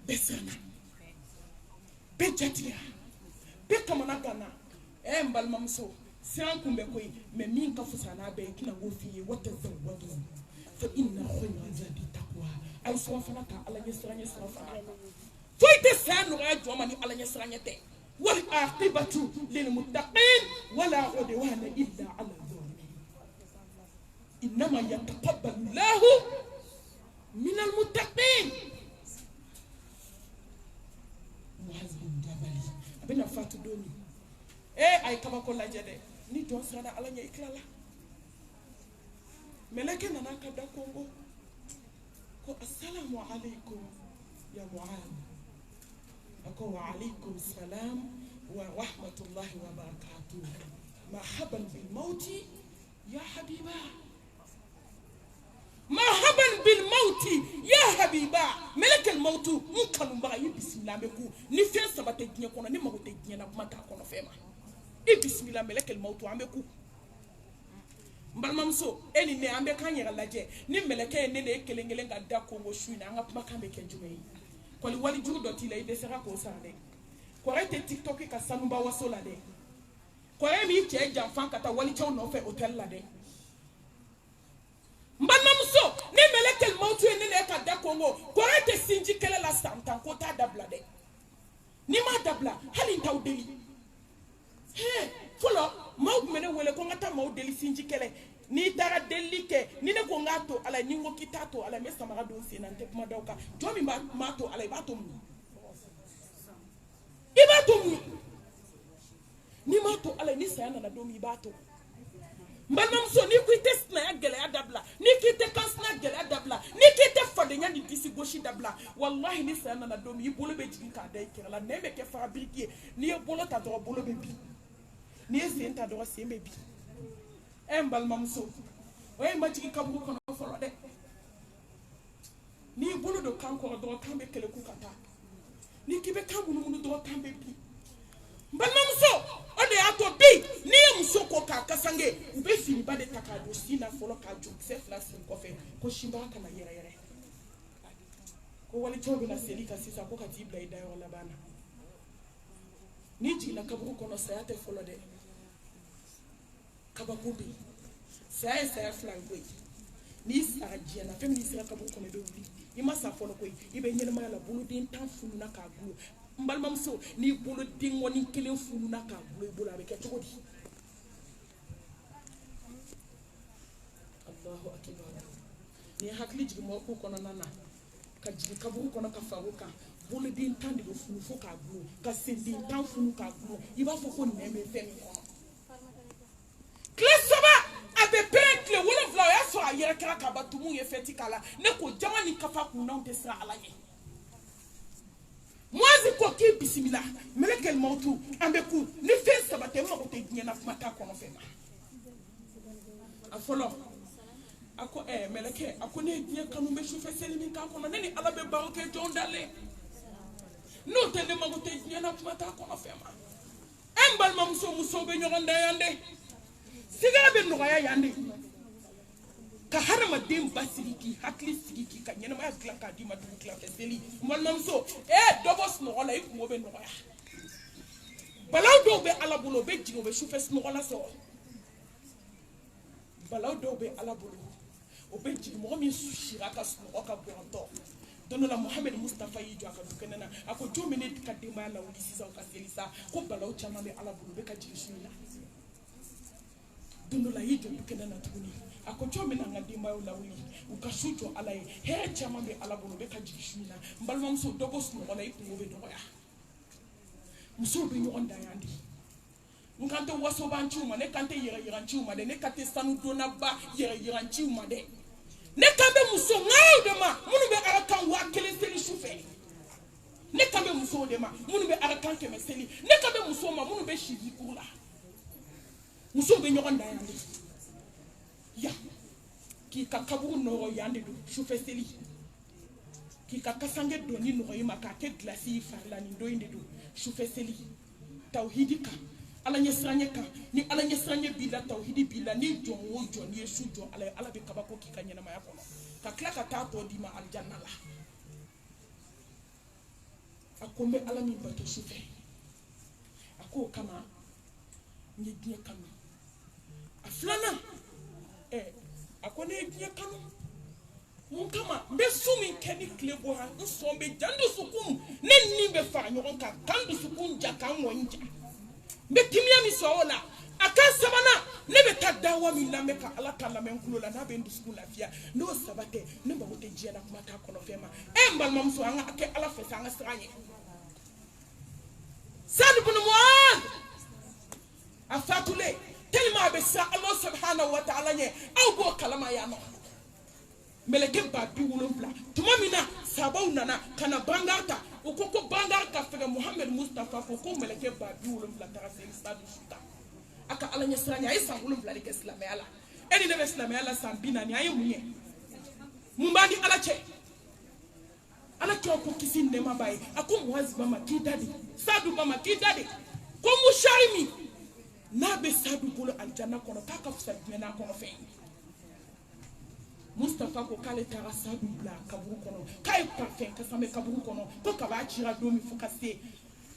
besana be jatira be kamana kana mbalmamso siran kumbe koy me min ka fusana be kina go fi wata zawadu fa inna khayra zadi taqwa ay so fana ta ala yesranya safana foyte sanu ga jomani ala yesranya te wal aqibatu lil muttaqin wala udwana illa ala zalimin inma yataqabbalu lahu min al muttaqin Muaz bin Jabali abena fatu doni ay kaba ko laje de ni don sara ala nya iklala meleke nana ka da kongo ko assalamu alaikum ya Muaz ako wa alaikum salam wa rahmatullahi wa barakatuh marhaban bil mauti ya habiba marhaban bil mauti ya habiba meleke al mautu nkanumba yi bismillah meku ni fe sabate ginye kono ni magote ginye na kuma ta kono fema e bismillah melekel mautu ameku mbalmamso eni ne ambe kanyera laje ni meleke ne ne kelengele ngadda kongo shuina anga kuma kambe kenjume ko li wali juru doti lay desera ko sande ko rete tiktok ka sanumba wasola de ko emi che jamfan kata wali chaw no fe hotel la de mbalmamso ni melekel mautu ne ne ka da kongo ko rete sinji kele la santan ko ta dabla de ni ma dabla halin tawdeli he folo maud mene wele ko ngata maud deli sinji kele ni tara delike ni ne ko ngato ala ni ngo kitato ala me samara do sinante kuma dawka jomi mato ala ibato mu ni mato ala ni sayana na domi ibato mbanam so ni ku test na ya gele adabla ni ki te kasna gele adabla ni ki te fade nya ni disi goshi dabla wallahi ni sayana na domi ibolo be jigin ka dai kirala neme ke fabriquer ni bolo ta do bolo be bi ni senta do sembe bi embal mamso oy majigi kabu kono folo de ni bolo do kanko do tambe kele ku kata ni kibe kambu no do tambe bi mbal mamso ode ato bi ni mso ko ka kasange ube fini ba de takado sina folo ka ju sef la sin ko fe ko shimba kana yere ko wali chobi na selika sisa ko ka tibla ida wala bana ni jila kabu kono sayate folo de kabakubi saya flangwe ni sarajia na femi ni sira kabu kono do bi ima sa folo ko ibe nyelma la bulu din tan fulu na ka bulu mbal mamso ni bulu din woni kele fulu na ka bulu bulu abe ke chogodi Allahu akbar ni hakli jigi mo ko kono nana ka jigi kabu kono ka faruka bulu din tan de fulu fo ka bulu ka sendi tan fulu ka bulu iba fo ko neme femi kono Klesoba abe penkle wala vla ya so ayere kra ka batumu ye feti kala ne ko jama ni kafa ku non te sra alaye mwazi ko ki bismillah melekel mautu ambe ku ni fe sabate mo ko te nyena mata kono fema afolo ako meleke ako ne die kanu me shufe selimi ka kono neni ala be baroke jondale no te ne mo ko te nyena mata kono fema embal mamso muso be nyoronde yande sigara be nogaya yande ka harama dem basiriki hakli sigiki ka nyena ma glan ka di ma du glan ke seli mon mamso dobos no wala iku be nogaya balaw do be ala bulo be jigo be shufes no wala so balaw do be ala bulo o be jigo mo mi sushira ka so o ka bonto dono la Muhammad Mustafa yi jo aka dukenena ako jomene ka de ma la wuli sisa o ka selisa ko balaw chama be ala bulo be ka jigo shina dono la yijo dukenena tuni ako jomena ngadi ma la wuli ukashujo ala he chama be ala bulo be ka jigo shina mbalma mso dobos no wala iku be do ya muso be nyon dayandi ngante waso banchuma ne kante yira nchuma de ne kate sanu dona ba yira nchuma de ne kambe muso ngaw de ma munu be arakan wa kele seli shufe ne kambe muso de ma munu be arakan ke meseli ne kambe muso ma munu be shiri kula muso be nyon dayandi ya ki kakabu no yande do shufe seli ki kakasange doni no yima ka ke glasi farla ni do inde do shufe seli tauhidika ala nyesranye ka ni ala nyesranye bila tauhidi bila ni jon wo jon yesu jon ala be kabako ki kanyana ma yakono ka klaka ta to di ma aljanna la akombe ala mi bato shufe ako kama ni diye kanu aflana akone diye kanu mun kama be sumi keni klebo ha nsombe jandu sukum nenni be fa nyon ka kandu sukun jakan wonja be timia mi sola akasamana ne be tadawa mi na meka ala kala menkulo la na be ndusku lafia no sabate ne ba wote jiana kuma ta kono fema mbal mamso anga ake ala fesa anga sranye sadu bunu muad afatule telma be sa Allah subhanahu wa ta'ala nye au bo kalama ya no meleke ba bi wulumla tuma mina sabaw nana kana bangata ukoko bangar ka fega Muhammad Mustafa ko meleke ba bi wulumla tara se stadu suta aka ala nyesranya isa wulumla le islam ala eni ne islam ala sambina ni ayi munye mumbani ala che ala kira ko kisi nema baye ako muwazi mama kidadi sadu mama kidadi ko musharimi na be sadu bolo aljanna kono kaka fusadina na kono fe Mustafa ko kale tara sadu bla kaburu kono kay parfait ka sambe kaburu kono ko ka ba chira domi fukase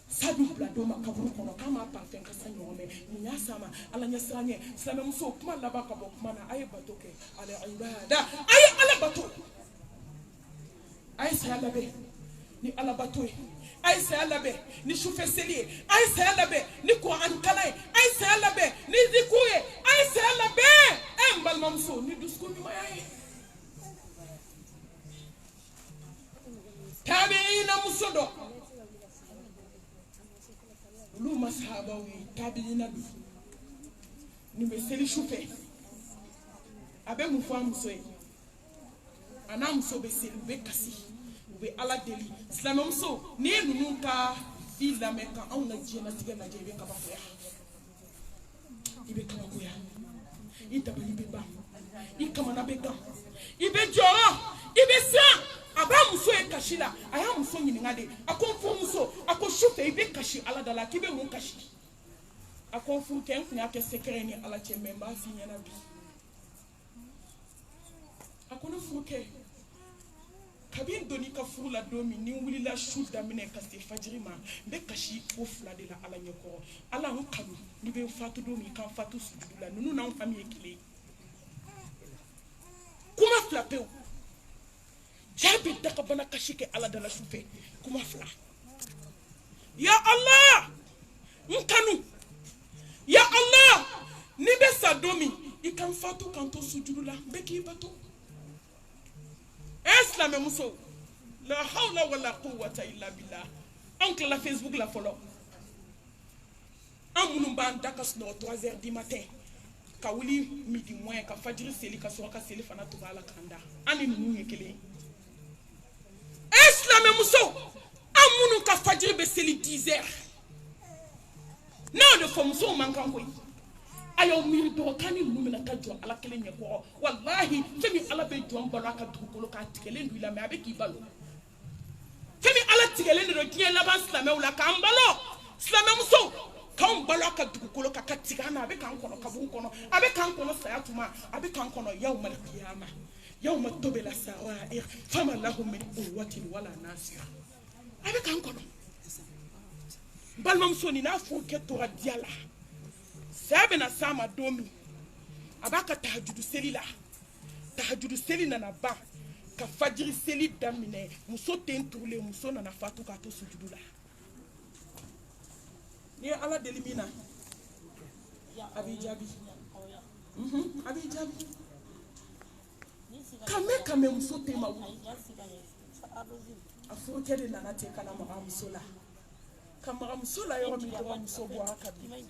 sadu bla doma kaburu kono kama parfait ka sanyo me nya sama ala nya sanye sama muso kuma laba ka bo kuma na ay batoke ala ibada ay ala bato ay sa labe ni ala bato ay sa labe ni chauffeur selier ay sa labe ni ko an kalay ay sa labe ni zikuye ay sa labe embal mamso ni dusko ni mayaye tabiina musodo lu masahaba wi tabiina du ni be seli chauffeur abe mu fo amuso yi ana muso be seli be kasi be ala deli islam muso ni nunu ka ila me ka on na jena tiga na jebe ka ba ko ya ibe kama ko ya ita ba ibe ba ikama na be ga ibe joro ibe sa aba muso e kashila aya muso nyini ngade akonfo muso akoshufe ibe kashi ala dala kibe mun kashi akonfo ken kunya ke sekere ni ala chembe ma fi nyana bi akono fuke kabin doni ka furula domi ni wuli la shuda mine kasi fajiri ma be kashi o fula de la ala nyeko ala on kanu ni be fatu domi kan fatu sujudula nunu na on famille kile kuma flapeu jabi daka bana kashike ala dala shufe kuma fla ya Allah nkanu ya Allah ni be sadomi ikan fatu kanto sujudula beki bato islam muso la hawla wala quwwata illa billah oncle la Facebook la follow amunu ban daka sno 3h du matin ka wuli midi moins ka fajiri seli ka so ka seli fana to ala kanda ani nunu yekele islam muso amunu ka fajiri be seli 10h no de fo muso man kan koy ayo mi do kani numina ka jo ala kele nye ko wallahi femi ala be jo mbalo ka dukolo ka tikele ndu ila me abeki balo femi ala tikele ndo kiye la ban islam wala ka mbalo islam muso kan mbalo ka dukolo ka tikana abe kan kono ka bu kono abe kan kono sayatuma abe kan kono yawmal qiyamah yawma tubila sarair fama lahum min quwwatin wala nasir abe kan kono balmam soni na fu ke to radiala sabe na sama domi abaka tahajjudu selila tahajjudu selina na ba ka fajiri seli damine muso tentourle muso na fatu ka to sujudula ni ala delimina abijabi abijabi kame muso tema wu afu kede na te kana ma musola kama musola yo mi to muso bo akabi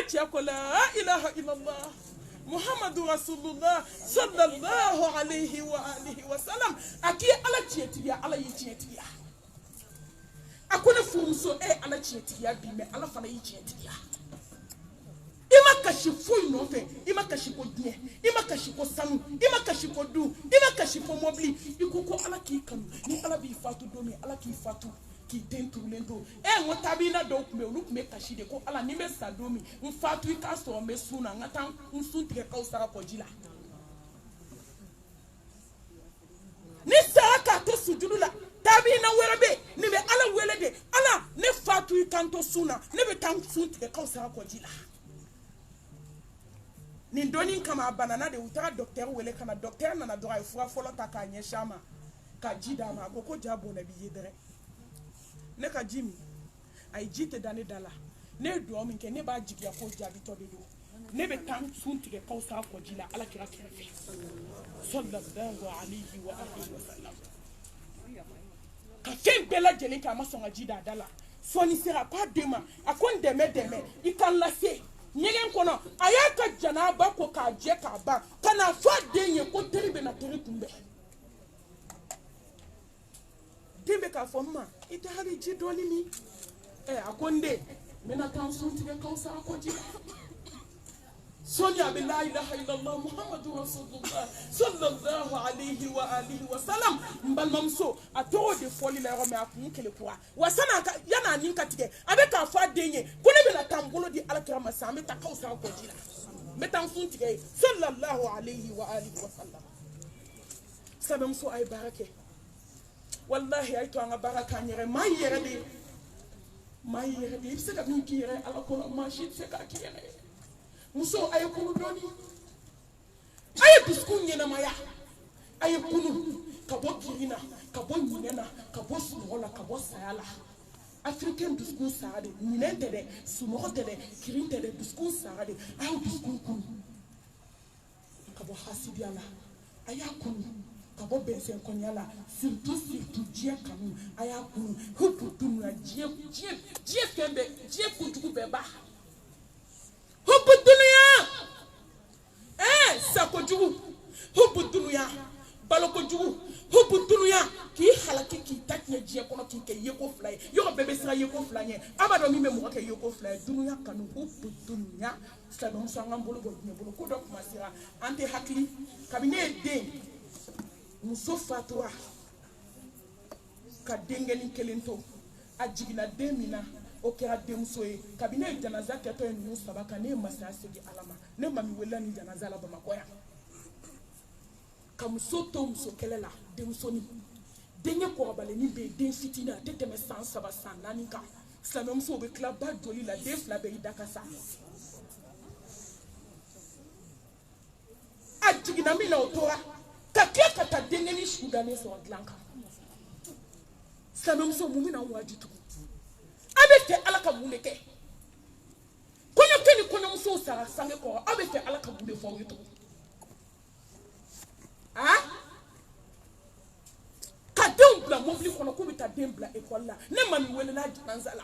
tiako la ilaha illallah muhammadu rasulullah sallallahu alayhi wa alihi wa sallam aki ala chietiya ala yichietiya akuna fumso ala chietiya bi me ala fana yichietiya ima kashifu inofe ima kashiko die ima kashiko sanu ima kashiko du ima kashiko mobli ikuko ala ki kanu ni ala bi fatu domi ala ki fatu ki tenturlendo ngotabina do kumbe ulukume kashide ko ala nimbe sadomi mfatu ikaso me suna ngata unsuntige ka usara kojila ni saka to sujudula tabina werebe nibe ala welede ala ne fatu ikanto suna nibe tan suntige ka usara kojila ni ndoni kama banana de utara docteur wele kana docteur na dora ifura folo takanye shama ka jida ma koko jabo na biyedere ne ka jimi ay jite dane dala ne do min ke ne ba jigia ko jabi to be do ne be tan suntige ko sa ko jila ala kira kefe sallallahu alayhi wa alihi wa sallam ka fe bela jele ka ma songa jida dala soni sera pas demain akon deme ikan lase nyegen kono ayaka janaba ko ka je ka ba kana fa denye ko teribe na teri tumbe dembe ka fomma ita hari ji doni mi akonde mena tan suntige ka usara ko jila Sonia bi la ilaha illallah Muhammadu Rasulullah sallallahu alayhi wa sallam mbalmamso ato de foli la ro me akun kele kwa wasana yana nin katike abeka fa denye kone be la tambolo di alkrama sa me ta kausa ko jila metan fun tike sallallahu alayhi wa sallam sabamso ay barake wallahi ay to anga baraka nyere mayere de se ka min kire ala ko ma shi se ka kire muso ay kunu doni ay biskun nyena maya ay kunu kabo kirina kabo nyena kabo sunola kabo sayala africain biskun saade nyente de sunote de kirinte de biskun saade ay biskun kunu kabo hasidiala aya kunu kabo bensen konyala surtout dia kamu aya kunu hupu tunwa dia kembe dia kutuku beba hubu dunia sako jugu hubu dunia baloko jugu hubu dunia ki halaki ki takye jie kono ki ke yeko fly yo bebe sira yeko fly abado mi me mo ke yeko fly dunia kanu hubu dunia sano sanga mbolo bo ne bolo ko dok masira ante hakli kabine de muso fatwa ka dengeli kelento ajigina demina o kɛra denmuso ye kabine janaza kɛtɔ ye ninnu saba kan ne ye masaya segi ala ma ne mami wele ni janaza la bamakɔ yan ka muso to muso kɛlɛ la denmusoni denkɛ kɔrɔbalenni bɛ yen den fitinin a tɛ tɛmɛ san 3 san 4 kan silamɛmusow bɛ tila ba joli la den 2 bɛ i da ka sa a jiginna min na o tora ka tila ka taa denkɛni sudannen sɔrɔ dilan kan silamɛmusow mun bɛna waji tugun abe fe ala ka mun de kɛ koɲɔ kɛ ni kɔɲɔmusow sara sange kɔrɔ abe fe ala ka mun de fɔ aw ye tugun ka denw bila mobili kɔnɔ k'u bɛ taa den bila ekɔli la ne ma min welela janaza la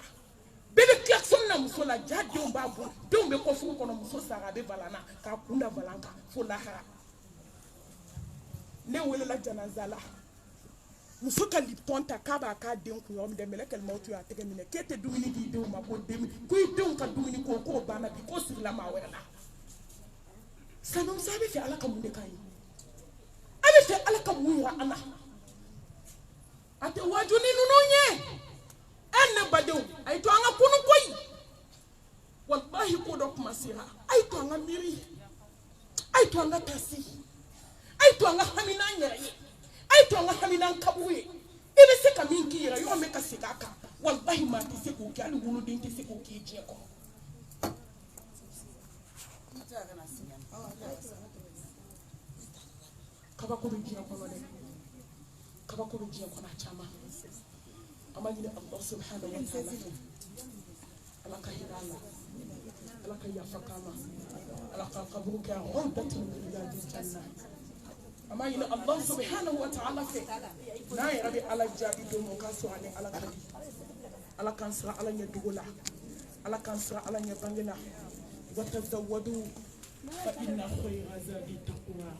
bɛɛ bɛ klaxon na muso la ja denw b'a bolo denw bɛ kɔfugu kɔnɔ muso sara a bɛ valan na k'a kun da valan kan fo lahara ne welela janaza la muso ka lipton ta k'a b'a k'a den kun yɔrɔ min dɛ mɛlɛkɛl mawutu y'a tɛgɛ minɛ k'e tɛ dumuni di denw ma ko i denw ka dumuni k'o banna bi k'o sirila maa wɛrɛ la sanamuso a bɛ fɛ ala ka mun de k'a ye a bɛ fɛ ala ka mun yira an na a tɛ waaju ni ninnu ye ne badenw a ye to an ka kunu koyi wallahi ko dɔ kuma sera a ye to an ka miiri a ye to an ka taasi a ye to an ka hami n'an yɛrɛ ye ay to nga hamina kabu ye e be se ka min ki yera yo me ka se ka kan wallahi ma ti se ko ki ali wulu den ti se ko ki je ko kaba ko bi je ko no de kaba ko bi je ko na chama amani Allah subhanahu wa ta'ala ala ka hirala ala ka yafakama ala ka qabruka udatun min riyadil jannah ama ina Allah subhanahu wa ta'ala fe na ya rabi ala jabi do mo kan so ani ala kadi ala kan sra ala nya dugula ala kan sra ala nya bangina wa tazawwadu fa inna khayra zadi taqwa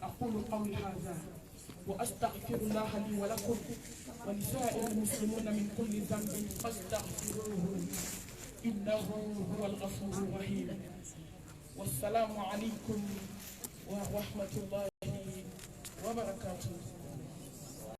aqulu qawli hadha wa astaghfirullah li wa lakum wa li sa'iril muslimina min kulli dhanbin fastaghfiruhu innahu huwal ghafurur rahim wassalamu alaykum wa rahmatullahi وبركاته